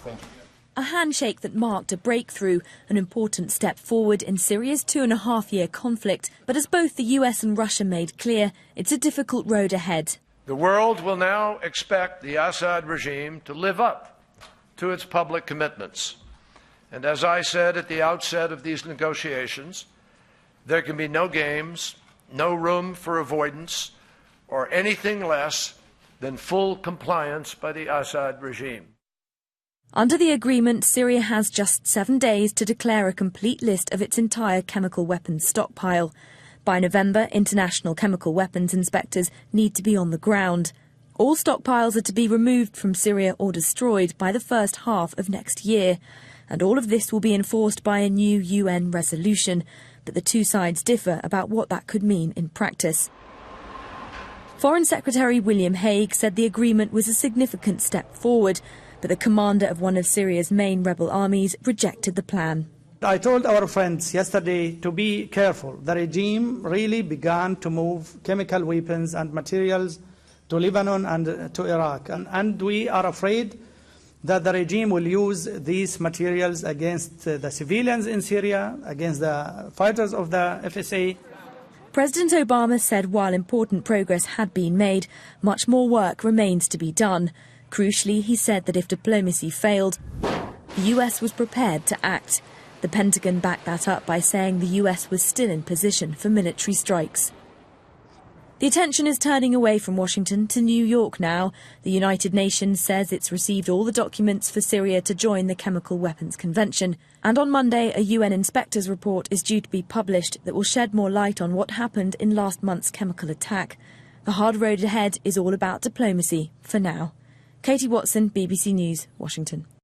Thank you. A handshake that marked a breakthrough, an important step forward in Syria's 2.5-year conflict. But as both the US and Russia made clear, it's a difficult road ahead. The world will now expect the Assad regime to live up to its public commitments. And as I said at the outset of these negotiations, there can be no games, no room for avoidance, or anything less than full compliance by the Assad regime. Under the agreement, Syria has just 7 days to declare a complete list of its entire chemical weapons stockpile. By November, international chemical weapons inspectors need to be on the ground. All stockpiles are to be removed from Syria or destroyed by the first half of next year. And all of this will be enforced by a new UN resolution. But the two sides differ about what that could mean in practice. Foreign Secretary William Hague said the agreement was a significant step forward, but the commander of one of Syria's main rebel armies rejected the plan. I told our friends yesterday to be careful. The regime really began to move chemical weapons and materials to Lebanon and to Iraq. And we are afraid that the regime will use these materials against the civilians in Syria, against the fighters of the FSA. President Obama said while important progress had been made, much more work remains to be done. Crucially, he said that if diplomacy failed, the US was prepared to act. The Pentagon backed that up by saying the US was still in position for military strikes. The attention is turning away from Washington to New York now. The United Nations says it's received all the documents for Syria to join the Chemical Weapons Convention. And on Monday, a UN inspector's report is due to be published that will shed more light on what happened in last month's chemical attack. The hard road ahead is all about diplomacy for now. Katie Watson, BBC News, Washington.